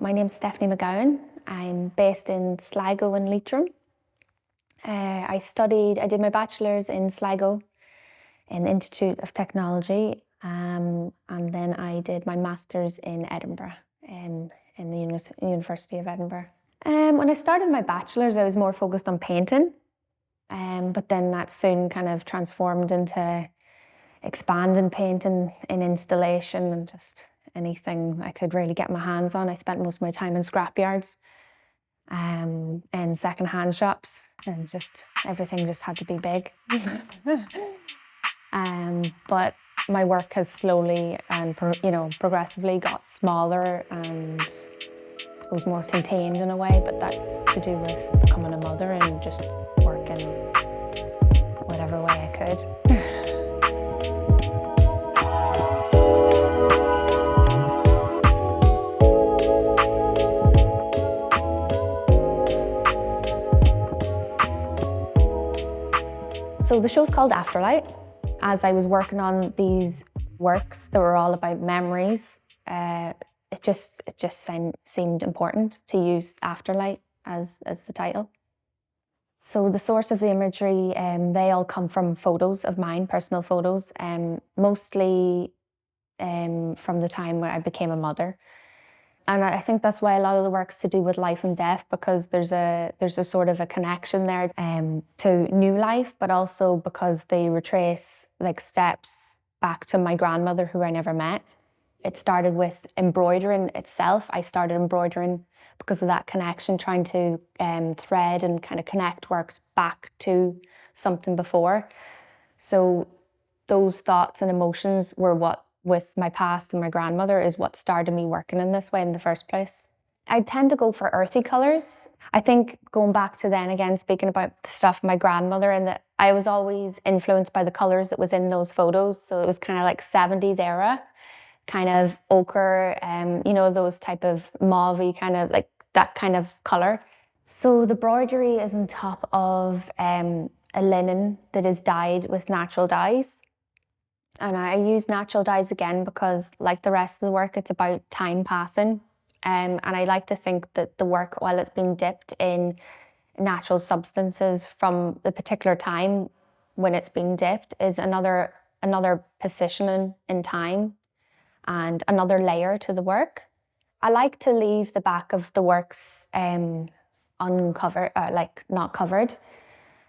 My name's Stephanie McGaown. I'm based in Sligo in Leitrim. I did my bachelor's in Sligo in the Institute of Technology, and then I did my master's in Edinburgh, in the University of Edinburgh. When I started my bachelor's, I was more focused on painting, but then that soon kind of transformed into expanding painting in installation and just anything I could really get my hands on. I spent most of my time in scrapyards and second-hand shops, and just everything just had to be big. But my work has slowly and progressively got smaller and I suppose more contained in a way, but that's to do with becoming a mother and just working whatever way I could. So the show's called Afterlight. As I was working on these works that were all about memories, it just seemed important to use Afterlight as the title. So the source of the imagery, they all come from photos of mine, personal photos, mostly from the time where I became a mother. And I think that's why a lot of the work's to do with life and death, because there's a sort of a connection there to new life, but also because they retrace like steps back to my grandmother who I never met. It started with embroidering itself. I started embroidering because of that connection, trying to thread and kind of connect works back to something before. So those thoughts and emotions were what, with my past and my grandmother, is what started me working in this way in the first place. I tend to go for earthy colours. I think going back to then again, speaking about the stuff of my grandmother, and that I was always influenced by the colours that was in those photos. So it was kind of like 70s era, kind of ochre, those type of mauve-y kind of like that kind of colour. So the broidery is on top of a linen that is dyed with natural dyes. And I use natural dyes again because, like the rest of the work, it's about time passing. And I like to think that the work, while it's being dipped in natural substances from the particular time when it's being dipped, is another position in time and another layer to the work. I like to leave the back of the works uncovered, not covered.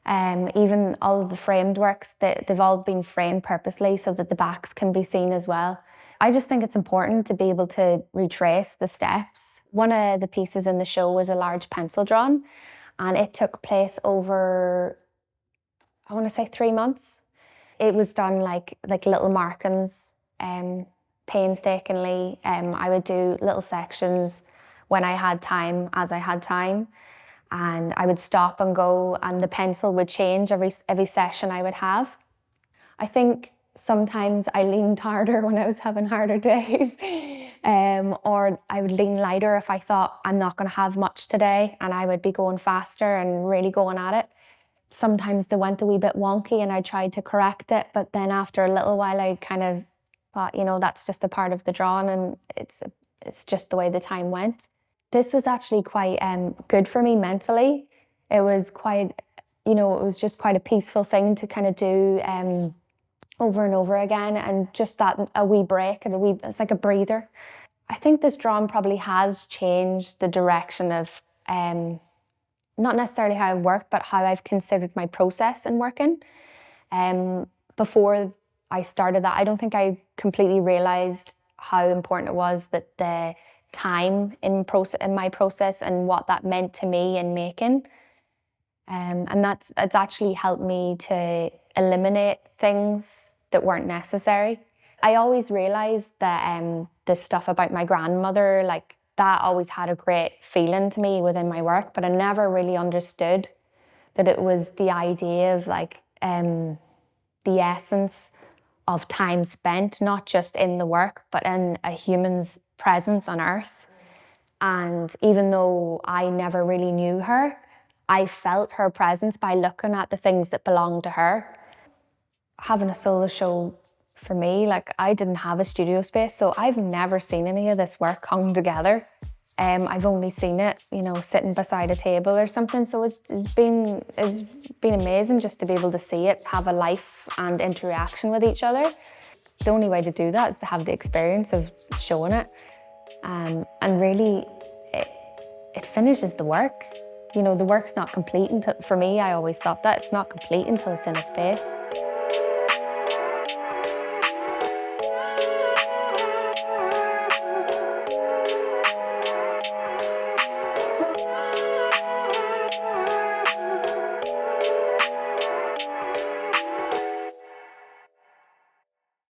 Even all of the framed works, they've all been framed purposely so that the backs can be seen as well. I just think it's important to be able to retrace the steps. One of the pieces in the show was a large pencil drawing, and it took place over, I want to say 3 months. It was done like little markings, painstakingly. I would do little sections when I had time, as I had time. And I would stop and go, and the pencil would change every session I would have. I think sometimes I leaned harder when I was having harder days, or I would lean lighter if I thought I'm not going to have much today, and I would be going faster and really going at it. Sometimes they went a wee bit wonky and I tried to correct it, but then after a little while I kind of thought, that's just a part of the drawing, and it's just the way the time went. This was actually quite good for me mentally. It was quite, it was just quite a peaceful thing to kind of do over and over again, and just that a wee break and it's like a breather. I think this drawing probably has changed the direction of not necessarily how I've worked, but how I've considered my process in working. Before I started that, I don't think I completely realised how important it was that the time in my process and what that meant to me in making. And it's actually helped me to eliminate things that weren't necessary. I always realised that the stuff about my grandmother, like that always had a great feeling to me within my work, but I never really understood that it was the idea of the essence of time spent, not just in the work, but in a human's presence on earth. And even though I never really knew her, I felt her presence by looking at the things that belonged to her. Having a solo show for me, I didn't have a studio space, so I've never seen any of this work hung together. I've only seen it, sitting beside a table or something. So it's been amazing just to be able to see it have a life and interaction with each other. The only way to do that is to have the experience of showing it. And really, it finishes the work. The work's not complete until, for me, I always thought that, it's not complete until it's in a space.